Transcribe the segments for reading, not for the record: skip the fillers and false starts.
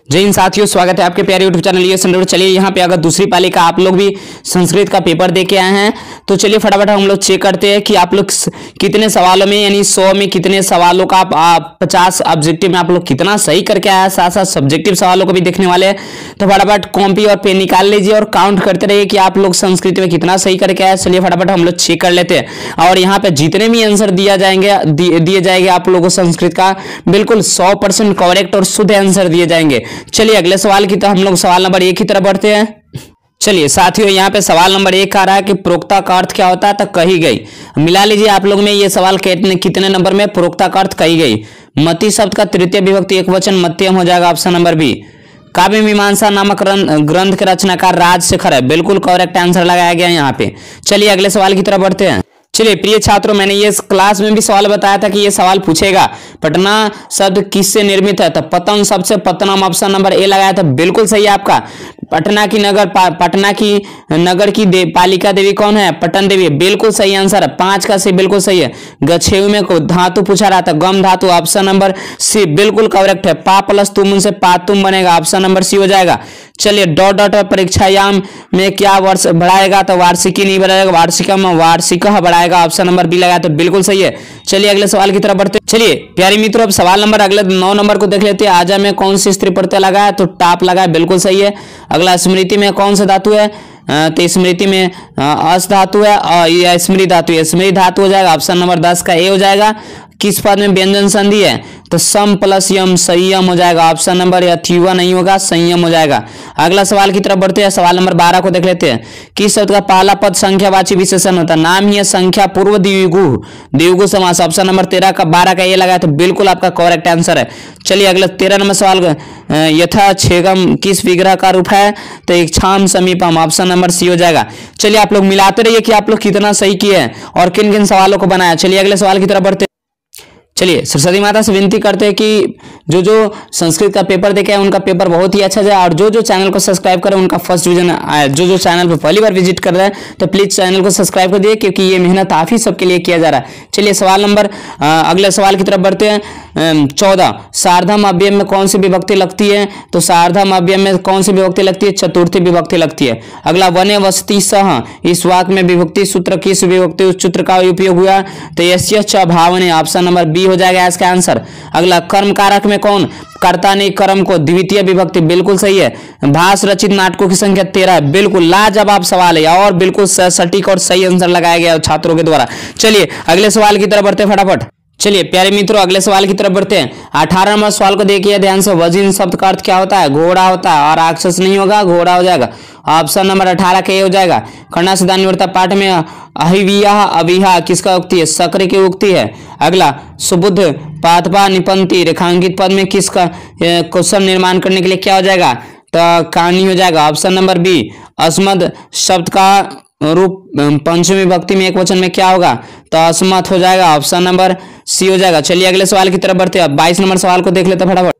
जय हिंद साथियों, स्वागत है आपके प्यारे यूट्यूब चैनल ये संडे। चलिए यहाँ पे अगर दूसरी पाली का आप लोग भी संस्कृत का पेपर दे के आए हैं तो चलिए फटाफट हम लोग चेक करते हैं कि आप लोग कितने सवालों में यानी 100 में कितने सवालों का आप 50 ऑब्जेक्टिव में आप लोग कितना सही करके आया। साथ साथ सब्जेक्टिव सवालों को भी देखने वाले हैं, तो फटाफट कॉपी और पेन निकाल लीजिए और काउंट करते रहिए कि आप लोग संस्कृत में कितना सही करके आए। चलिए फटाफट हम लोग चेक कर लेते हैं और यहाँ पे जितने भी आंसर दिए जाएंगे आप लोगों को संस्कृत का बिल्कुल 100% करेक्ट और शुद्ध आंसर दिए जाएंगे। चलिए अगले सवाल की तो हम लोग सवाल नंबर 1 की तरफ बढ़ते हैं। चलिए साथियों, यहाँ पे सवाल नंबर 1 आ रहा है कि प्रोक्ता का अर्थ क्या होता है, तो कही गई। मिला लीजिए आप लोग में ये सवाल कितने नंबर में प्रोक्ता का अर्थ कही गई। मति शब्द का तृतीय विभक्ति एकवचन मध्यम हो जाएगा, ऑप्शन नंबर बी। काव्य मीमांसा नामक ग्रंथ के रचनाकार राजशेखर है, बिल्कुल करेक्ट आंसर लगाया गया यहाँ पे। चलिए अगले सवाल की तरफ बढ़ते हैं। चलिए प्रिय छात्रों, मैंने ये क्लास में भी सवाल बताया था कि ये सवाल पूछेगा पटना शब्द किससे निर्मित है, तो पतन शब्द से पतनम, ऑप्शन नंबर ए लगाया था, बिल्कुल सही है आपका। पटना की नगर की पालिका देवी कौन है, पटन देवी, बिल्कुल सही आंसर है। 5 का सी बिल्कुल सही है। गछेऊ में को धातु पूछा रहा था, गम धातु, ऑप्शन नंबर सी बिल्कुल करेक्ट है। पा प्लस तुम से पातुम बनेगा, ऑप्शन नंबर सी हो जाएगा। चलिए डॉट डॉट परीक्षायाम में क्या वर्ष बढ़ाएगा, तो वार्षिकी नहीं बढ़ाएगा, वार्षिका में वार्षिक बढ़ाएगा, ऑप्शन नंबर बी लगाया तो बिल्कुल सही है। चलिए अगले सवाल की तरफ बढ़ते। चलिए प्यारे मित्रों, अब सवाल नंबर अगले 9 नंबर को देख लेते हैं। आजा में कौन सी स्त्री प्रत्यय लगाया, तो टाप लगाया, बिल्कुल सही है। अगला स्मृति में कौन सा धातु है, तो स्मृति में अस धातु है और यह स्मृति धातु है, स्मृति धातु हो जाएगा, ऑप्शन नंबर 10 का ए हो जाएगा। किस पद में व्यंजन संधि है, तो सम प्लस यम, संयम हो जाएगा, ऑप्शन नंबर अथवा नहीं होगा, संयम हो जाएगा। अगला सवाल की तरफ बढ़ते हैं। सवाल नंबर 12 को देख लेते हैं। किस शब्द का पहला पद संख्यावाची विशेषण होता है, नाम ही है संख्या पूर्व द्विगु समास, ऑप्शन नंबर 12 का ये लगाया तो बिल्कुल आपका करेक्ट आंसर है। चलिए अगला 13 नंबर सवाल, यथा छेगम किस विग्रह का रूप है, तो एक छाम समीपम, ऑप्शन नंबर सी हो जाएगा। चलिए आप लोग मिलाते रहिए कि आप लोग कितना सही किए हैं और किन किन सवालों को बनाया। चलिए अगले सवाल की तरफ बढ़ते। चलिए सरस्वती माता से विनती करते हैं कि जो संस्कृत का पेपर देखे हैं उनका पेपर बहुत ही अच्छा जाए और जो चैनल को सब्सक्राइब करें उनका फर्स्ट डिवीजन आए। जो चैनल पर पहली बार विजिट कर रहे हैं तो प्लीज चैनल को सब्सक्राइब कर दिए, क्योंकि ये मेहनत आप ही सबके लिए किया जा रहा है। चलिए सवाल नंबर अगले सवाल की तरफ बढ़ते हैं। 14 सार्धम अव्यय में कौन सी विभक्ति लगती है, तो सार्धम अव्यय में कौन सी विभक्ति लगती है, चतुर्थी विभक्ति लगती है। अगला वने वसति सह, इस वाक्य में विभक्ति सूत्र किस विभक्ति उस सूत्र का उपयोग हुआ, तो यस्य च भावने, ऑप्शन नंबर बी हो जाएगा इसका आंसर। अगला कर्म कारक में कौन, कर्ता ने कर्म को द्वितीय विभक्ति, बिल्कुल सही है। भाष रचित नाटकों की संख्या 13 है, बिल्कुल लाजवाब सवाल है और बिल्कुल सटीक और सही आंसर लगाया गया छात्रों के द्वारा। चलिए अगले सवाल की तरफ बढ़ते फटाफट। चलिए प्यारे मित्रों, अगले सवाल की तरफ बढ़ते हैं। 18 नंबर सवाल को देखिए ध्यान से। वजिन शब्द का अर्थ क्या होता है, घोड़ा होता है, और राक्षस नहीं होगा, घोड़ा हो जाएगा, ऑप्शन नंबर 18 के हो जाएगा। खंडा सिद्धांत निवर्ता पाठ में अहिविया अविहा किसका उक्ति है, सक्र की उक्ति है। अगला सुबुद्ध पातपा निपंती रेखांकित पद में किसका क्वेश्चन निर्माण करने के लिए क्या हो जाएगा, तो कहानी हो जाएगा, ऑप्शन नंबर बी। अस्मद शब्द का रूप पंचमी विभक्ति में एक वचन में क्या होगा, तो अस्मत हो जाएगा, ऑप्शन नंबर सी हो जाएगा। चलिए अगले सवाल की तरफ बढ़ते हैं। 22 नंबर सवाल को देख लेते हैं फटाफट।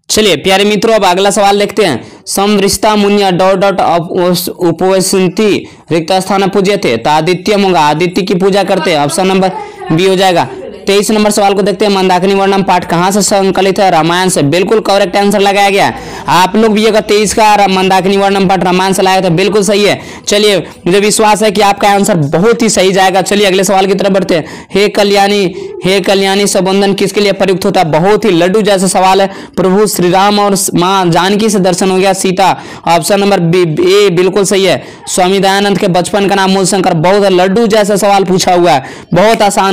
चलिए प्यारे मित्रों, अब अगला सवाल देखते हैं। समवृष्टा मुन्या डॉट डॉट उपवसंती रिक्त स्थान पूज्य थे, तो आदित्य होगा, आदित्य की पूजा करते हैं, ऑप्शन नंबर बी हो जाएगा। 23 नंबर सवाल को देखते हैं। मंदाकिनी वर्णम पाठ कहाँ से संकलित है, रामायण से, बिल्कुल करेक्ट आंसर लगाया गया। आप लोग भी अगर 23 का मंदाकिनी वर्णम पाठ रामायण से लाए तो बिल्कुल सही है। चलिए मुझे विश्वास है कि आपका आंसर बहुत ही सही जाएगा। चलिए अगले सवाल की तरफ बढ़ते हैं। हे कल्याणी संबोधन किसके लिए प्रयुक्त होता है, बहुत ही लड्डू जैसा सवाल है। प्रभु श्री राम और माँ जानकी से दर्शन हो गया, सीता, ऑप्शन नंबर ए बिल्कुल सही है। स्वामी दयानंद के बचपन का नाम मूलशंकर, बहुत लड्डू जैसा सवाल पूछा हुआ है, बहुत आसान।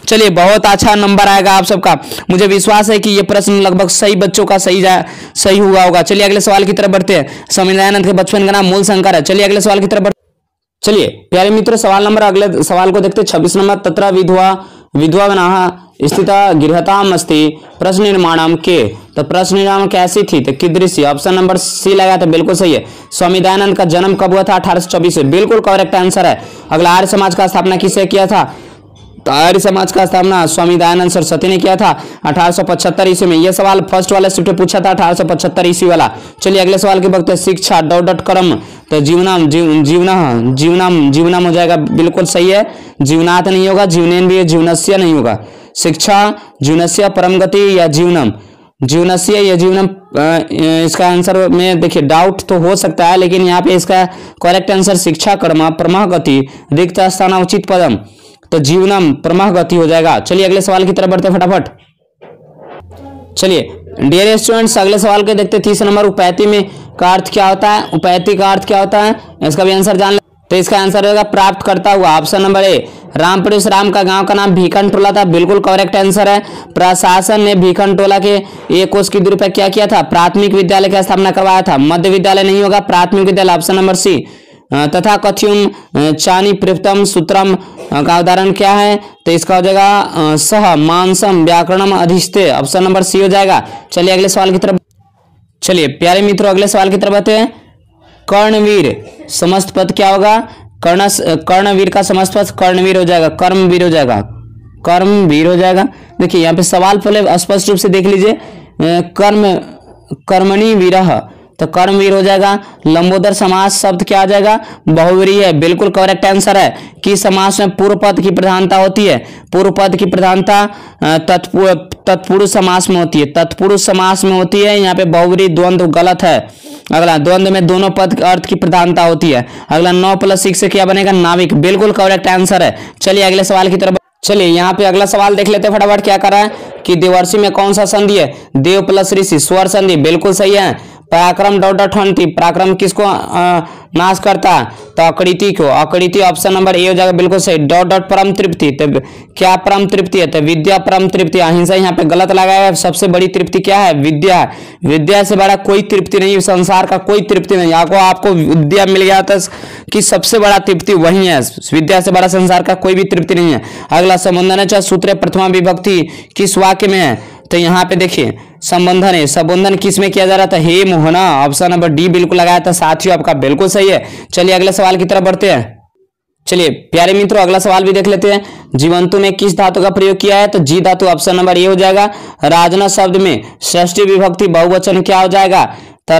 चलिए बहुत अच्छा नंबर आएगा आप सबका, मुझे विश्वास है कि ये प्रश्न लगभग सही बच्चों का सही हुआ होगा। चलिए अगले सवाल की तरफ बढ़ते हैं। स्वामी दयानंद के बचपन का नाम मूलशंकर है। चलिए अगले सवाल की तरफ चलिए प्यारे मित्रों, सवाल नंबर अगले सवाल को देखते हैं। 26 नंबर। तत्र विधवा स्थिता गृहताम अस्ति प्रश्न निर्माणम के, तो प्रश्न निर्माण कैसी थी, तो कीदृशी, ऑप्शन नंबर सी लगा तो बिल्कुल सही है। स्वामी दयानंद का जन्म कब हुआ था, 1824 में, बिल्कुल करेक्ट आंसर है। अगला आर्य समाज का स्थापना किसने किया था, तो आर्य समाज का स्थापना स्वामी दयानंद सरस्वती ने किया था 1875 ईस्वी में। यह सवाल फर्स्ट वाला शिफ्ट पूछा था 1875 ईस्वी वाला। चलिए अगले सवाल की वक्त शिक्षा डॉट डॉट कर्म, तो जीवनम हो जाएगा, बिल्कुल सही है। जीवनात नहीं होगा, जीवनेन भी है, जीवनस्य नहीं होगा। शिक्षा जीवनस्य परम गति या जीवनम, जीवनस्य या जीवनम, इसका आंसर में देखिए डाउट तो हो सकता है, लेकिन यहाँ पे इसका करेक्ट आंसर शिक्षा कर्म प्रमह गति रिक्त स्थान उचित पदम, तो जीवनम प्रमह गति हो जाएगा। चलिए अगले सवाल की तरफ बढ़ते फटाफट। चलिए डियर स्टूडेंट्स, अगले सवाल के देखते 30 नंबर। उपैती में का अर्थ क्या होता है? उपैती का अर्थ क्या होता है, इसका भी आंसर जान ले। तो इसका आंसर होगा प्राप्त करता हुआ। Option number A. रामपुरुष राम का गांव का नाम भीखन टोला था, बिल्कुल करेक्ट आंसर है। प्रशासन ने भीखन टोला के 1 कोस की दूरी पर क्या किया था? प्राथमिक विद्यालय की स्थापना करवाया था। मध्य विद्यालय नहीं होगा, प्राथमिक विद्यालय, ऑप्शन नंबर सी। तथा कथ्युम चानी प्रियतम सूत्रम का उदाहरण क्या है? तो इसका हो जाएगा सह मानसम व्याकरणम अधिष्ठे, ऑप्शन नंबर सी हो जाएगा। चलिए अगले सवाल की तरफ। चलिए प्यारे मित्रों अगले सवाल की तरफ आते हैं। कर्णवीर समस्त पद क्या होगा? कर्णवीर का समस्त पद कर्णवीर हो जाएगा, कर्मवीर हो जाएगा, कर्मवीर हो जाएगा। देखिए यहाँ पे सवाल पहले स्पष्ट रूप से देख लीजिए। कर्मणि वीरः, तो कर्मवीर हो जाएगा। लंबोदर समास शब्द क्या आ जाएगा? बहुव्रीहि है, बिल्कुल करेक्ट आंसर है। कि समास में पूर्व पद की प्रधानता होती है, पूर्व पद की प्रधानता तत्पुरुष समास में होती है, तत्पुरुष समास में होती है। यहाँ पे बहुव्रीहि द्वंद्व गलत है। अगला द्वंद्व में दोनों पद अर्थ की प्रधानता होती है। अगला 9 + 6 से क्या बनेगा? नाविक, बिल्कुल करेक्ट आंसर है। चलिए अगले सवाल की तरफ। चलिए यहाँ पे अगला सवाल देख लेते हैं फटाफट। क्या कर रहा है कि देवर्षि में कौन सा संधि है? देव प्लस ऋषि, स्वर संधि, बिल्कुल सही है। पराक्रम हंति, पराक्रम किसको नाश करता है? तो अकृति को, अकृति ऑप्शन नंबर ए हो जाएगा, बिल्कुल सही। परम तृप्ति, तो क्या परम तृप्ति है? तो विद्या परम तृप्ति। अहिंसा यहाँ पे गलत लगाया है। सबसे बड़ी तृप्ति क्या है? विद्या। विद्या से बड़ा कोई तृप्ति नहीं, संसार का कोई तृप्ति नहीं। आपको विद्या मिल गया था कि सबसे बड़ा तृप्ति वही है। विद्या से बड़ा संसार का कोई भी तृप्ति नहीं है। अगला संबंधन सूत्र प्रथमा विभक्ति किस वाक्य में है? तो यहाँ पे देखिए संबंधन है, संबंधन किस में किया जा रहा था? हे मोहना, ऑप्शन नंबर डी बिल्कुल लगाया था साथियों, आपका बिल्कुल सही है। चलिए अगले सवाल की तरफ बढ़ते हैं। चलिए प्यारे मित्रों अगला सवाल भी देख लेते हैं। जीवंतु में किस धातु का प्रयोग किया है? तो जी धातु, ऑप्शन नंबर ए हो जाएगा। राजना शब्द में षष्ठी विभक्ति बहुवचन क्या हो जाएगा? तो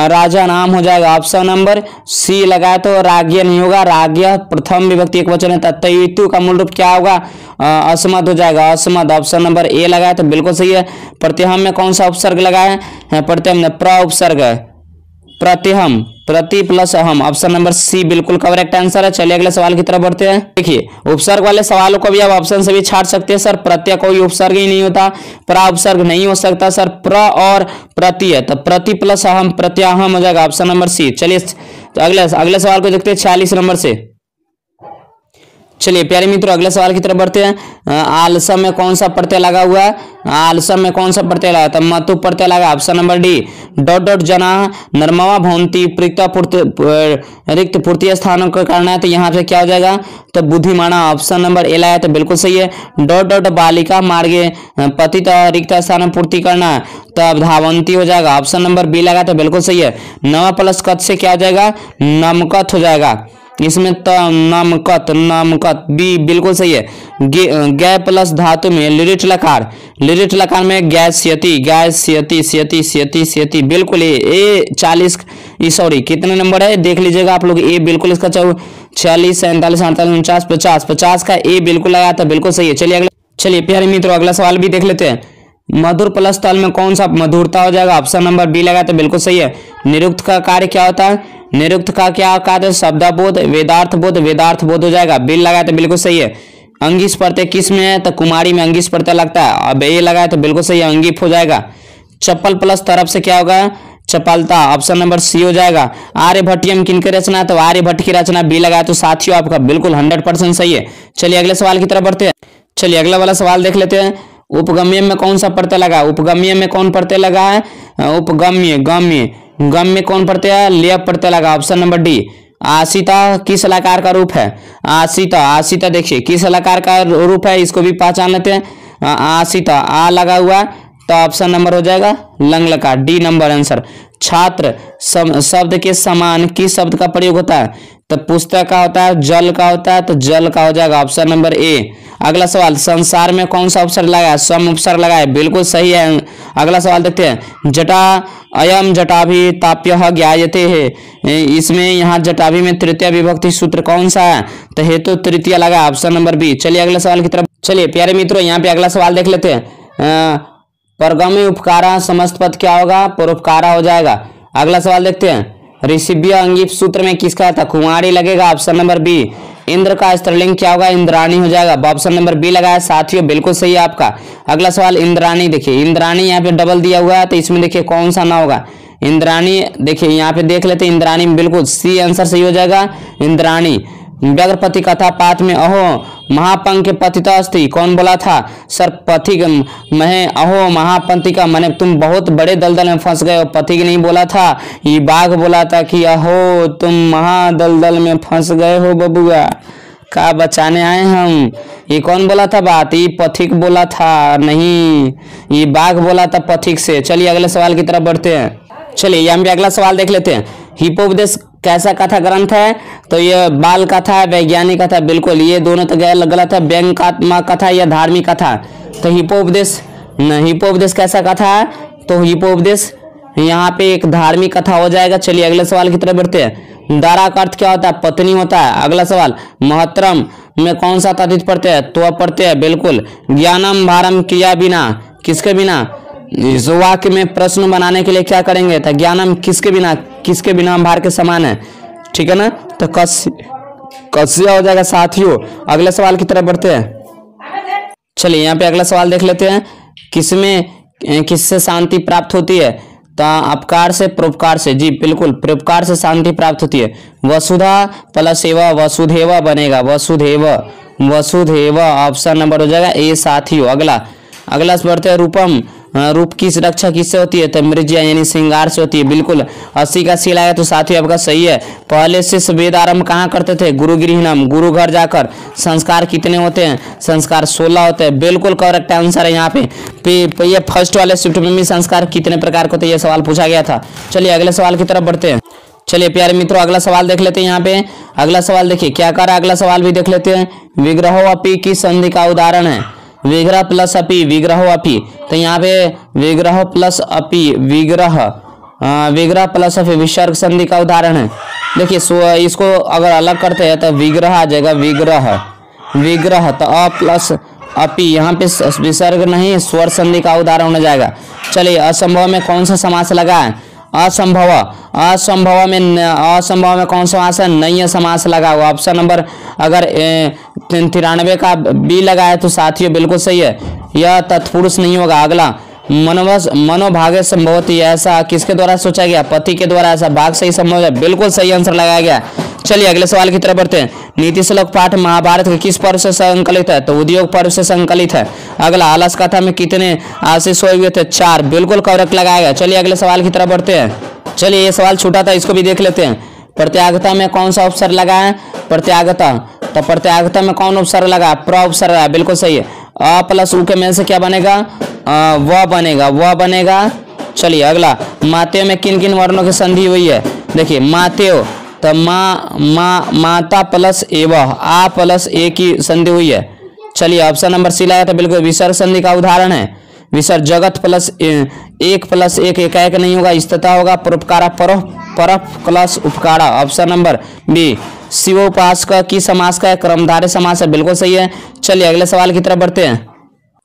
राजा नाम हो जाएगा, ऑप्शन नंबर सी लगाया। तो राज्ञ नहीं होगा, राज्ञ प्रथम विभक्ति एक वचन है। तत्तु का मूल रूप क्या होगा? अस्मद हो जाएगा, अस्मद, ऑप्शन नंबर ए लगाया तो बिल्कुल सही है। प्रत्यहम में कौन सा उपसर्ग लगाया है? प्रत्यहम में प्र उपसर्ग है, प्रत्यहम, प्रति प्लस अहम, ऑप्शन नंबर सी बिल्कुल करेक्ट आंसर है। चलिए अगले सवाल की तरफ बढ़ते हैं। देखिए उपसर्ग वाले सवालों को भी आप ऑप्शन से भी छाट सकते हैं। सर प्रत्यय कोई उपसर्ग ही नहीं होता, प्रा उपसर्ग नहीं हो सकता सर, प्र और प्रति है, तो प्रति प्लस अहम प्रत्याहम हो जाएगा, ऑप्शन नंबर सी। चलिए तो अगले सवाल को देखते हैं 46 नंबर से। चलिए प्यारे मित्रों अगले सवाल की तरफ बढ़ते हैं। आलसम में कौन सा प्रत्यय लगा हुआ है? आलसम में कौन सा प्रत्यय लगा? तो मतु प्रत्यय लगा, ऑप्शन नंबर डी। जना नर्मवा भवंती रिक्त पूर्ति स्थानों का कारण है, तो यहाँ पे क्या हो जाएगा? तो बुद्धिमाना, ऑप्शन नंबर ए लाया तो बिल्कुल सही है। बालिका मार्गे पतित रिक्त स्थान पूर्ति करना है, तो अब धावंती हो जाएगा, ऑप्शन नंबर बी लगा तो बिल्कुल सही है। नवा प्लस कत से क्या हो जाएगा? नमकत हो जाएगा, इसमें नमकत, नमकत बी बिल्कुल सही है। गै प्लस धातु में लिरिट लकार, लिरिट लकार में गैस्यति, गैस्यति, स्यति, स्यति, स्यति, बिल्कुल ए 40 सॉरी कितने नंबर है देख लीजिएगा आप लोग। ए बिल्कुल इसका 46, 47, 48, 49, 50 का ए बिल्कुल लगाया था, बिल्कुल सही है। चलिए प्यारे मित्रों अगला सवाल भी देख लेते हैं। मधुर प्लस तल में कौन सा मधुरता हो जाएगा? ऑप्शन नंबर बी लगा तो बिल्कुल सही है। निरुक्त का कार्य क्या होता है? निरुक्त का क्या कार्य? शब्दाबोध, वेदार्थ बोध, वेदार्थ बोध हो जाएगा, बिल लगाया तो बिल्कुल सही है। अंगिस प्रत्यय किस में है? तो कुमारी में अंगिस प्रत्यय लगता है, अब ये लगाया तो बिल्कुल सही है, अंगिप हो जाएगा। चप्पल प्लस तरफ से क्या होगा? चपलता, ऑप्शन नंबर सी हो जाएगा। आर्यभट्टियम किनके रचना? तो आर्यभट्ट की रचना, बी लगाया तो साथियों आपका बिल्कुल 100% सही है। चलिए अगले सवाल की तरफ बढ़ते हैं। चलिए अगला वाला सवाल देख लेते हैं। उपगम्य में कौन सा प्रत्यय लगा? उपगम्य में कौन प्रत्यय लगा है? उपगम्य, गम्य, गम्य कौन प्रत्यय है? लेप प्रत्यय लगा, ऑप्शन नंबर डी। आशिता किस लकार का रूप है? आशिता, आशिता देखिए किस लकार का रूप है, इसको भी पहचान लेते हैं। आशिता आ लगा हुआ तो ऑप्शन नंबर हो जाएगा लंग लकार, डी नंबर आंसर। छात्र शब्द के समान किस शब्द का प्रयोग होता है? तो पुस्तक का होता है, जल का होता है, तो जल का हो जाएगा, ऑप्शन नंबर ए। अगला सवाल संसार में कौन सा उपसर्ग लगाया? सम उपसर्ग लगाया, बिल्कुल सही है। अगला सवाल देखते हैं। जटा अयम जटाभि ताप्यः ज्ञायते है, इसमें यहाँ जटाभि में तृतीय विभक्ति सूत्र कौन सा है? तो हेतु तृतीय लगा, ऑप्शन नंबर बी। चलिए अगले सवाल की तरफ। चलिए प्यारे मित्रों यहाँ पे अगला सवाल देख लेते हैं। परगामी उपकारा समस्त पद क्या होगा, परोपकारा हो जाएगा। अगला सवाल देखते हैं, ऋषिव्य अंगिप सूत्र में किसका था, कुमारी लगेगा, ऑप्शन नंबर बी। इंद्र का स्त्रीलिंग क्या होगा, इंद्राणी हो जाएगा, ऑप्शन नंबर बी लगाया साथियों, बिल्कुल सही है आपका। अगला सवाल इंद्राणी, देखिए इंद्राणी यहाँ पे डबल दिया हुआ है, तो इसमें देखिए कौन सा ना होगा, इंद्राणी। देखिए यहाँ पे देख लेते हैं, इंद्राणी बिल्कुल सी आंसर सही हो जाएगा, इंद्राणी। व्याघ्रपति कथा पाठ में अहो महापंख पतिता अस्ति, कौन बोला था, सर पथिक महे अहो महापंथिका, माने तुम बहुत बड़े दलदल में फंस गए हो, पथिक नहीं बोला था, ये बाघ बोला था कि अहो तुम महादलदल में फंस गए हो बबुआ, का बचाने आए हम। ये कौन बोला था बात, ये पथिक बोला था, नहीं ये बाघ बोला था पथिक से। चलिए अगले सवाल की तरफ बढ़ते हैं। चलिए यहाँ पे अगला सवाल देख लेते हैं, हिपोपदेश कैसा कथा ग्रंथ है, तो ये बाल कथा है, वैज्ञानिक कथा, बिल्कुल ये दोनों तो गलत है, व्यंग्यात्मक कथा या धार्मिक कथा। तो हिपोपदेश हिपोपदेश कैसा कथा है, तो हिपोपदेश यहाँ पे एक धार्मिक कथा हो जाएगा। चलिए अगले सवाल की तरफ बढ़ते हैं। दारा का अर्थ क्या होता है, पत्नी होता है। अगला सवाल, महतरम में कौन सा तद्धित पढ़ते हैं, तो पढ़ते हैं, बिल्कुल। ज्ञानम भारम किया बिना, किसके बिना, इस वाक्य में प्रश्न बनाने के लिए क्या करेंगे, तो ज्ञानम किसके बिना भार के समान है, ठीक है ना, तो कस्या हो जाएगा साथियों। अगले सवाल की तरफ बढ़ते हैं। चलिए यहाँ पे अगला सवाल देख लेते हैं, किससे शांति प्राप्त होती है, तो अपकार से परोपकार से, जी बिल्कुल परोपकार से शांति प्राप्त होती है। वसुधा प्लस एव वसुधैव बनेगा, वसुधैव ऑप्शन नंबर हो जाएगा ए साथियों। अगला बढ़ते हैं, रूपम रूप की रक्षा किससे होती है, तो मृज्या यानी श्रृंगार से होती है, बिल्कुल 80 का सी लाया, तो साथियों आपका सही है। पहले से वेद आरंभ कहाँ करते थे, गुरु गृहणम, गुरु घर जाकर। संस्कार कितने होते हैं, संस्कार 16 होते हैं, बिल्कुल करेक्ट आंसर है यहाँ पे। ये फर्स्ट वाले शिफ्ट में भी संस्कार कितने प्रकार के होते हैं, ये सवाल पूछा गया था। चलिए अगले सवाल की तरफ बढ़ते हैं। चलिए प्यारे मित्रों अगला सवाल देख लेते हैं। यहाँ पे अगला सवाल देखिए क्या कर रहा है, अगला सवाल भी देख लेते हैं। विग्रहो अपि की संधि का उदाहरण है, विग्रह प्लस अपि, विग्रहो अपि, तो यहाँ पे विग्रह प्लस अपि, विग्रह प्लस अपि विसर्ग संधि का उदाहरण है। देखिए इसको अगर अलग करते हैं तो विग्रह आ जाएगा, विग्रह तो अ प्लस अपि, यहाँ पे विसर्ग नहीं स्वर संधि का उदाहरण हो जाएगा। चलिए असंभव में कौन सा समास लगा है, असंभव में कौन सा समास है, नई समास लगा हुआ। ऑप्शन नंबर अगर 93 का बी लगा है तो साथियों बिल्कुल सही है, यह तत्पुरुष नहीं होगा। अगला मनोभागे संभवती, ऐसा किसके द्वारा सोचा गया, पति के द्वारा ऐसा भाग सही संभव है, बिल्कुल सही आंसर लगाया गया। चलिए अगले सवाल की तरफ बढ़ते हैं। नीति श्लोक पाठ महाभारत के किस पर्व से संकलित है, तो उद्योग पर्व से संकलित है। अगला आलस कथा में कितने आशीष सोए हुए थे, 4, बिल्कुल करेक्ट लगाया गया। चलिए अगले सवाल की तरफ बढ़ते हैं। चलिए ये सवाल छोटा था, इसको भी देख लेते हैं। प्रत्यागता में कौन सा उपसर्ग लगा है, प्रत्यागता, तो प्रत्यागता में कौन उपसर्ग लगा, प्र उपसर्ग लगा, बिल्कुल सही है। अ प्लस उ के में से क्या बनेगा, वह बनेगा। चलिए अगला, मातेय में किन किन वर्णों की संधि हुई है, देखिए मातेय तो माता प्लस एव, आ प्लस ए की संधि हुई है। चलिए ऑप्शन नंबर सी लगा, तो बिल्कुल विसर्ग संधि का उदाहरण है। विसर्ग जगत प्लस एक प्लस एक एकाएक नहीं होगा, इस्तता होगा। परोपकारा परफ प्लस उपकारा, ऑप्शन नंबर बी। शिवोपासक की समास का कर्मधारय समास है, बिल्कुल सही है। चलिए अगले सवाल की तरफ बढ़ते हैं।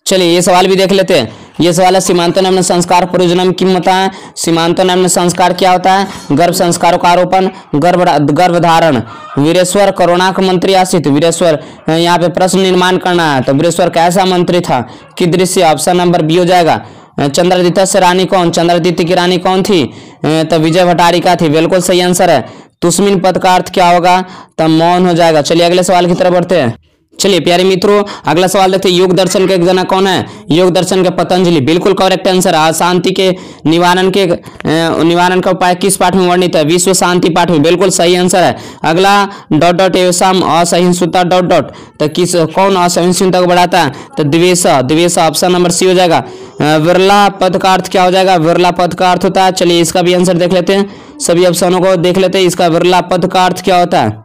चलिए ये सवाल भी देख लेते हैं। ये सवाल है सीमांतो नाम्न संस्कार प्रयोजनम किम होता है। सीमांतो नाम्न संस्कार क्या होता है, गर्भ संस्कारों का आरोपण, गर्भधारण। वीरेश्वर करुणाक मंत्री आसित, वीरेश्वर यहाँ पे प्रश्न निर्माण करना है, तो वीरेश्वर कैसा मंत्री था, कि दृश्य, ऑप्शन नंबर बी हो जाएगा। चंद्रदित्य से रानी कौन, चंद्रदित्य की रानी कौन थी, तो विजय भट्टारिका थी, बिल्कुल सही आंसर है। तुस्मिन पद का अर्थ क्या होगा, तब मौन हो जाएगा। चलिए अगले सवाल की तरफ बढ़ते हैं। चलिए प्यारे मित्रों अगला सवाल देखते हैं। योग दर्शन के एक जना कौन है, योग दर्शन के पतंजलि, बिल्कुल करेक्ट आंसर। अशांति के निवारण का उपाय किस पाठ में वर्णित है, विश्व शांति पाठ में, बिल्कुल सही आंसर है। अगला डॉट एवं असहिष्णुता डॉट, तो किस कौन असहिष्णुता को बढ़ाता है, तो द्वेष, ऑप्शन नंबर सी हो जाएगा। विरला पद का अर्थ क्या हो जाएगा, विरला पद का अर्थ होता है, चलिए इसका भी आंसर देख लेते हैं, सभी ऑप्शनों को देख लेते हैं। इसका विरला पद का अर्थ क्या होता है,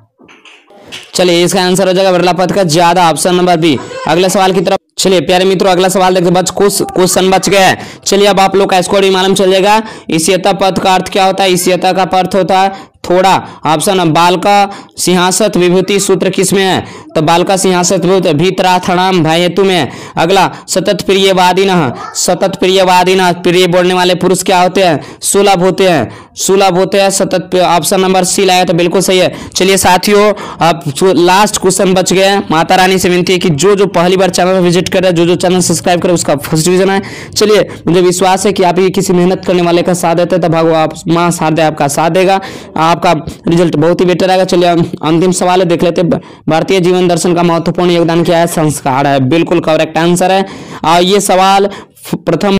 चलिए इसका आंसर हो जाएगा विरला पद का ज्यादा, ऑप्शन नंबर बी। अगले सवाल की तरफ चलिए प्यारे मित्रों अगला सवाल देखते हैं। क्वेश्चन बच गया है। चलिए अब आप लोग का स्कोर भी मालूम चल जाएगा। इसियता पद का अर्थ क्या होता है, इसियता का अर्थ होता है थोड़ा। ऑप्शन बाल का सिंहासत विभूति सूत्र किसमें है? तो बाल का सिंहासत विभूति भीतराथणाम भाई हेतु में है। अगला सतत प्रियवादिनः, सतत प्रियवादिनः, प्रिय बोलने वाले पुरुष क्या होते हैं? सुलभ होते हैं, सुलभ होते हैं सतत। ऑप्शन नंबर सी लाया तो बिल्कुल सही है। चलिए साथियों अब लास्ट क्वेश्चन बच गया। माता रानी से विनती है कि जो जो पहली बार चैनल विजिट कर रहे हैं, जो जो चैनल सब्सक्राइब करे उसका फर्स्ट डिवीजन है। चलिए मुझे विश्वास है कि आप ये किसी मेहनत करने वाले का साथ देते हैं तो भगवान आप मां शारदे आपका साथ देगा, आपका रिजल्ट बहुत ही बेटर आएगा। चलिए अंतिम सवाल है, देख लेते हैं। भारतीय जीवन दर्शन का महत्वपूर्ण योगदान क्या है? संस्कार है, बिल्कुल करेक्ट आंसर है। और ये सवाल प्रथम